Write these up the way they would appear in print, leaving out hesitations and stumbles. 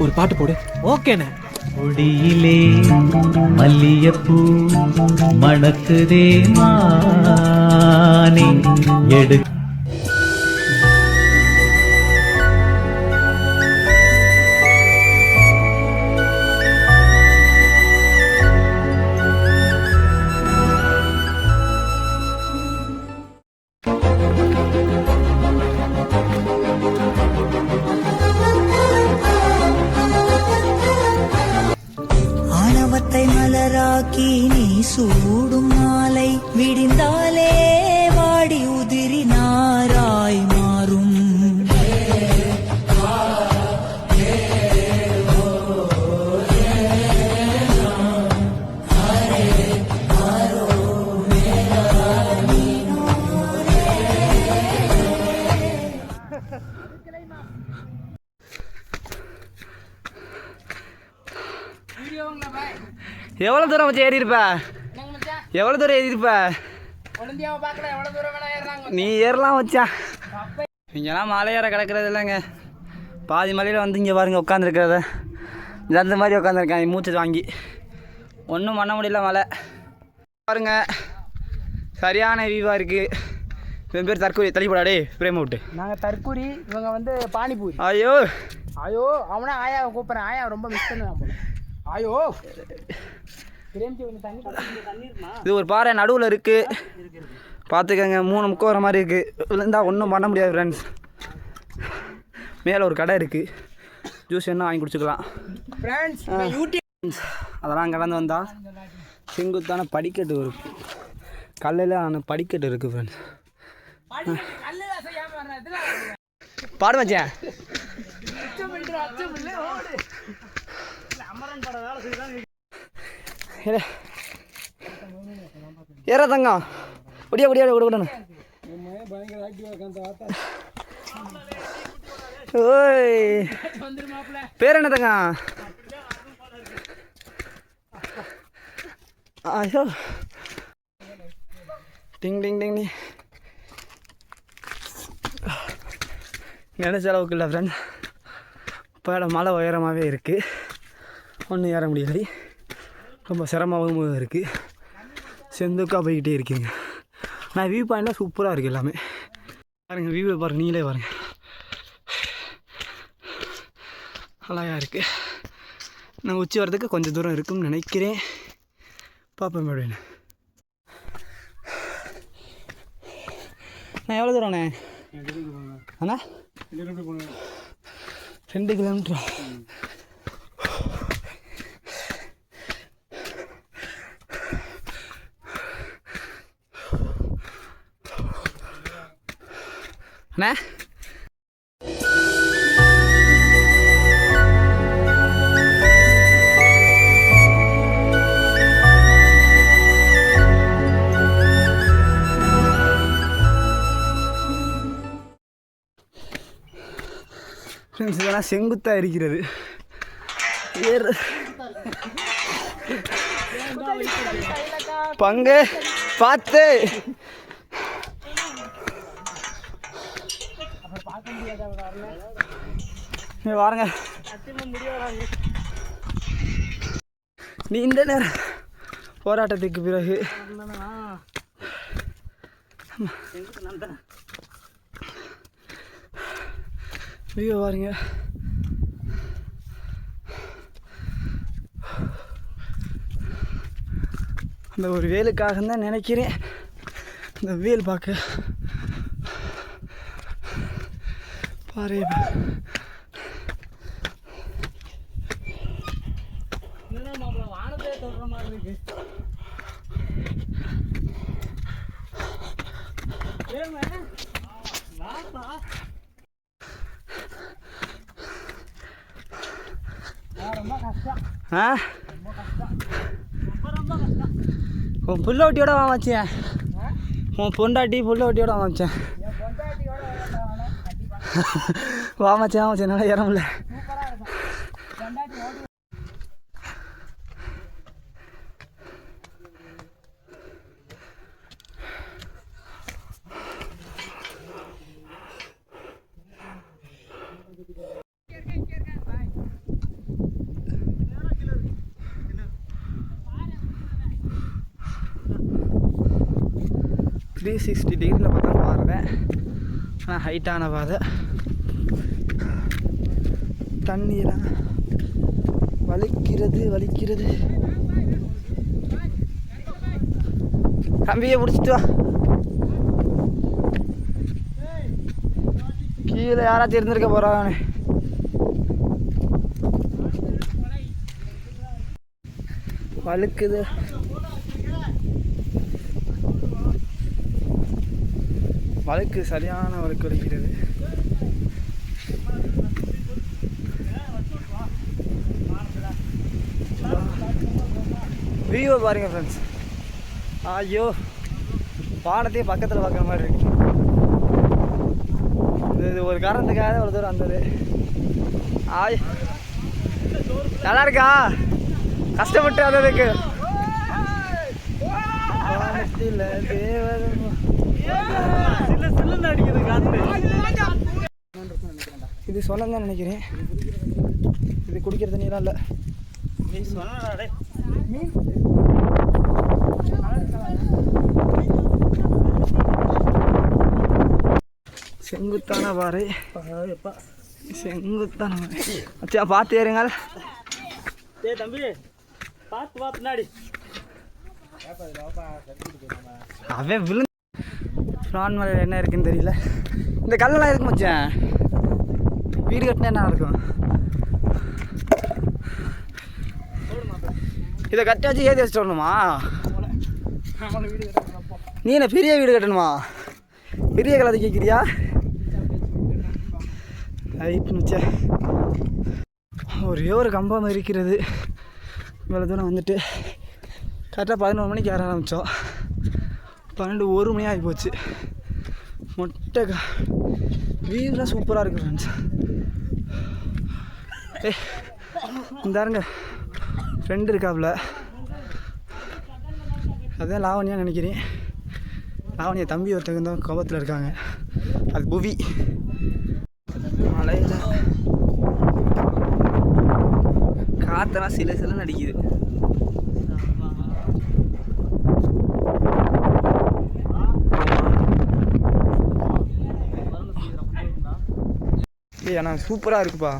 ஒரு பாட்டு போடு. ஓகேண்ணே. கொடியிலே மல்லியப்பூ மணக்குதே மானே எடு மலராக்கி நீ சூடும் மாலை விடிந்தாலே வாடி உதிரி நாராய் மாறும். எவ்வளோ தூரம் வச்சு ஏறி இருப்ப? எவ்வளோ தூரம் ஏறி இருப்ப? நீ ஏறலாம் வச்சா. இங்கெல்லாம் மலை ஏற கிடக்கிறது இல்லைங்க. பாதி மலையில் வந்து இங்கே பாருங்க உட்காந்துருக்கிறத. அந்த மாதிரி உட்காந்துருக்கேன் மூச்சு வாங்கி. ஒன்றும் பண்ண முடியல. மலை பாருங்க சரியான வியூவாக இருக்குது. இவன் பேர் தற்கூரி. தள்ளிப்படாடே பிரேம விட்டு. நாங்கள் தற்கூரி, இவங்க வந்து பானிபூரி. ஐயோ ஐயோ அவனா ஆயாவை கூப்பிட்றேன். ஆயா ரொம்ப மிஸ் பண்ணுவேன் போல. ஐயோ இது ஒரு பாறை நடுவில் இருக்குது. பார்த்துக்கங்க 3 முக்கம் வர மாதிரி இருக்குது. இருந்தால் ஒன்றும் பண்ண முடியாது ஃப்ரெண்ட்ஸ். மேலே ஒரு கடை இருக்குது. ஜூஸ் என்ன வாங்கி குடிச்சிக்கலாம் ஃப்ரெண்ட்ஸ். யூடியூப் அதெல்லாம் கடந்து வந்தால் செங்குத்தான படிக்கட்டு இருக்குது. கல்லில் படிக்கட்டு இருக்குது ஃப்ரெண்ட்ஸ். பாடு வச்சேன். ஏற தங்கம் ஒடியா ஒடியா விடணும். ஓய் பேர் என்ன தங்கம்? ஐயோ டிங் டிங் டிங் டிங். நினைச்ச அளவுக்கு இல்லை ஃப்ரெண்ட். இப்போ மலை உயரமாகவே இருக்குது. ஒன்றும் ஏற முடியலை. ரொம்ப சிரமமாகவும் இருக்குது. செந்துக்காக போய்கிட்டே இருக்குங்க. நான் வியூ பாயிண்ட்லாம் சூப்பராக இருக்குது எல்லாமே. பாருங்கள் வியூவை பாருங்கள், நீங்களே பாருங்கள். அழகாக இருக்குது. நான் உச்சி வரதுக்கு கொஞ்சம் தூரம் இருக்குன்னு நினைக்கிறேன். பார்ப்பேன் அப்படின்னு. நான் எவ்வளோ தூரம்ண்ணே? அண்ணா 2 கிலோமீட்டரா? அண்ணா ஃப்ரெண்ட்ஸ் இதெல்லாம் செங்குத்தாக இருக்கிறது. ஏறு பங்கு பார்த்து வாருங்க. நீண்ட நேரம் போராட்டத்துக்கு பிறகு ஐயோ பாருங்க. அந்த ஒரு வேலுக்காக தான் நினைக்கிறேன். இந்த வேல் பார்க்க பாரு. வானத்தை சொல்ற மாதிரி இருக்கு. உன் புள்ள ஒட்டியோட வாங்கிச்சேன். உன் பொண்டாட்டி புள்ள ஒட்டியோட வாங்கிச்சேன். வாமச்சேன் வாமச்சேன் நல்லா ஏறமில்ல. 360 டிகிரியில் பார்த்தா பாருங்கள். ஆனால் ஹைட்டான பாதை, தண்ணியெல்லாம் வலிக்கிறது. கம்பியை பிடிச்சிட்டு வா. கீழே யாராச்சும் இருந்திருக்க போகிறானே. வழுக்குது. வழுக்கு சரியான வழுக்கு வலிக்கிறது. வியூவை பாருங்க ஃப்ரெண்ட்ஸ். ஐயோ, பாடத்தையே பக்கத்தில் பார்க்குற மாதிரி இருக்கு. இது ஒரு காரணத்துக்காக ஒரு தூரம் வந்தது. ஆய், நல்லா இருக்கா? கஷ்டப்பட்டு வந்ததுக்கு இது சொல்லன்னு தான் நினைக்கிறேன். இது குடிக்கிற தண்ணியெல்லாம் இல்லை. செங்குத்தான பாறை, செங்குத்தான அச்சா பார்த்து ஏறுங்க. தம்பி பார்த்து பின்னாடி அவன் விழுந்து. பிரான் மலையில் என்ன இருக்குன்னு தெரியல. இந்த கல்லெல்லாம் இருக்கு மச்சான். வீடு கட்டினா என்ன இருக்கும்? இதை கட்டாச்சு ஏற்றி வச்சுட்டு வரணுமா? நீ என்ன பெரிய வீடு கட்டணுமா? பெரிய கலதை கேட்குறியா? ரைட் மச்சா. ஒரே ஒரு கம்பம் இருக்கிறது. இவ்வளோ தூரம் வந்துட்டு கரெக்டாக 11 மணிக்கு ஏற ஆரம்பித்தோம். 1 மணி ஆகி போச்சு. மொட்டை வீடெலாம் சூப்பராக இருக்குது ஃப்ரெண்ட்ஸ். இந்தாருங்க ஃப்ரெண்டு இருக்காப்புல, அதுதான் லாவணியா நினைக்கிறேன். லாவணியா தம்பி ஒருத்தங்க தான் கோபத்தில் இருக்காங்க. அது புவி. மலையில் காற்றெல்லாம் சில அடிக்குது. ஆனால் சூப்பராக இருக்குப்பா.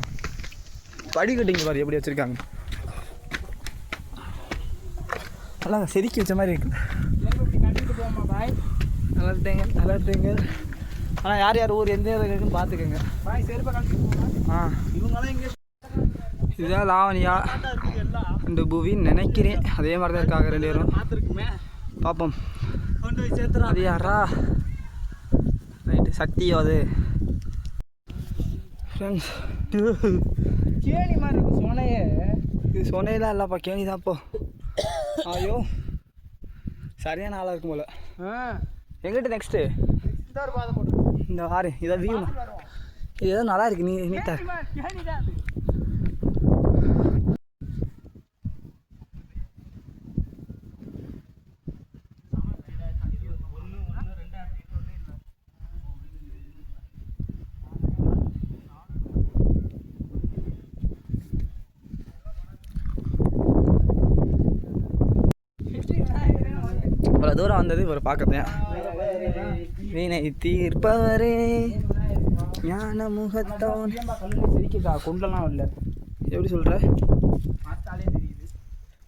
படிக்கட்டிங்க பாரு எப்படி வச்சுருக்காங்க. நல்லா செதுக்கி வச்ச மாதிரி இருக்கு. நல்லா இருட்டேங்க. ஆனால் யார் யார் ஊர் எந்த இருக்குன்னு பார்த்துக்கோங்க. இதுதான் லாவணியா அண்டு புவின்னு நினைக்கிறேன். அதே மாதிரி தான் இருக்காங்க 2 பேரும். பார்ப்போம். அது யாரா? ரைட்டு, சக்தியோ அது ஃப்ரெண்ட்ஸ். கேணி மாதிரி இருக்கு சொனையே. இது சொனையெல்லாம் இல்லைப்பா, கேணி தான்ப்போ. ஐயோ, சரியான ஆளாக இருக்கும் போல. எங்கிட்ட நெக்ஸ்ட்டு இந்த ஆறு இதை வியூ. இது எதாவது நல்லா இருக்கு. நீட்டாக இவ்வளோ தூரம் வந்தது ஒரு பார்க்கறேன். வீணை தீர்ப்பவரே ஞான முகத்தோன். கொண்டெல்லாம் இல்லை. எப்படி சொல்கிற?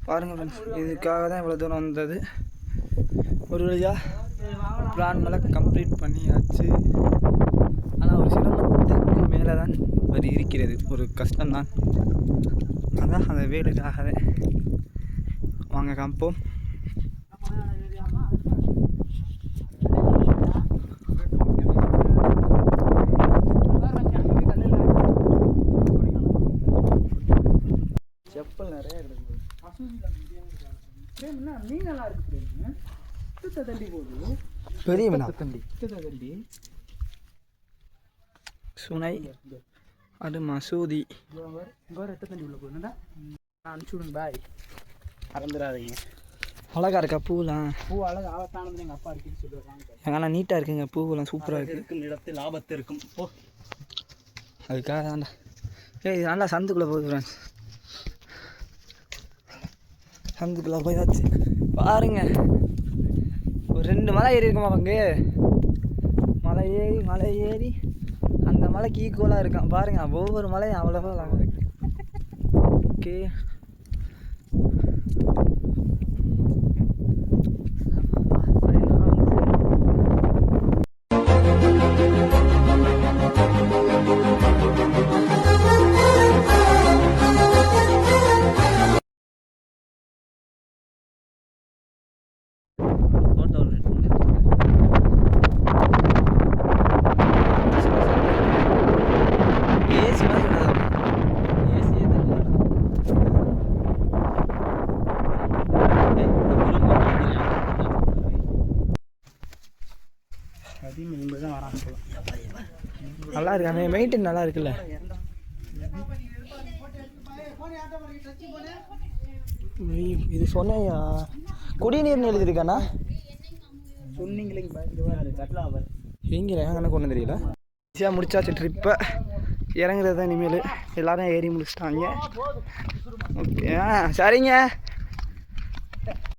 பாருங்கள் ஃப்ரெண்ட்ஸ், இதுக்காக தான் இவ்வளோ தூரம் வந்தது. ஒரு வழியாக பிளான் மேலே கம்ப்ளீட் பண்ணியாச்சு. ஆனால் ஒரு சிரமத்துக்கு மேலே தான் அது இருக்கிறது. ஒரு கஷ்டம்தான். அதான் அந்த வேலுக்காகவே. வாங்க காமிப்போம். செப்பல் நிறைய இருக்குது. மீனெல்லாம் இருக்கு. தண்டி போகுது. பெரிய மீனா தண்டி. தண்டி சுனை. அது மசூதி. தண்டி உள்ள போகுதுடா. அனுப்பிச்சு விடுங்க பாய். மறந்துடாதீங்க. அழகா இருக்கா பூலாம்? பூ அழகா ஆபத்தானது எங்கள் அப்பா இருக்குன்னு சொல்லுவாங்க. எங்கன்னா நீட்டாக இருக்குங்க. பூவெல்லாம் சூப்பராக இருக்குது. இருக்கும் இடத்தில் ஆபத்து இருக்கும். ஓ, அதுக்காக தான்டா. இது நல்லா சந்துக்குள்ளே போகுது ஃப்ரெண்ட்ஸ். சந்துக்குள்ளே போயாச்சு. பாருங்க, ஒரு 2 மலை ஏறி இருக்குமா பங்கு. மலை ஏறி அந்த மலைக்கு ஈக்குவலாக இருக்கான் பாருங்கள். ஒவ்வொரு மலையும் அவ்வளோவா லாங் இருக்கு. ஓகே நல்லா இருக்கு. அந்த மெயின்டைன் நல்லா இருக்குல்ல. இது சொன்னையா குடிநீர்னு எழுதிருக்காண்ணா. எங்கே எனக்கு ஒன்றும் தெரியல. ஈஸியாக முடிச்சாச்சு ட்ரிப்பை. இறங்குறது தான் இனிமேல். எல்லோரும் ஏறி முடிச்சிட்டாங்க. ஓகே சரிங்க.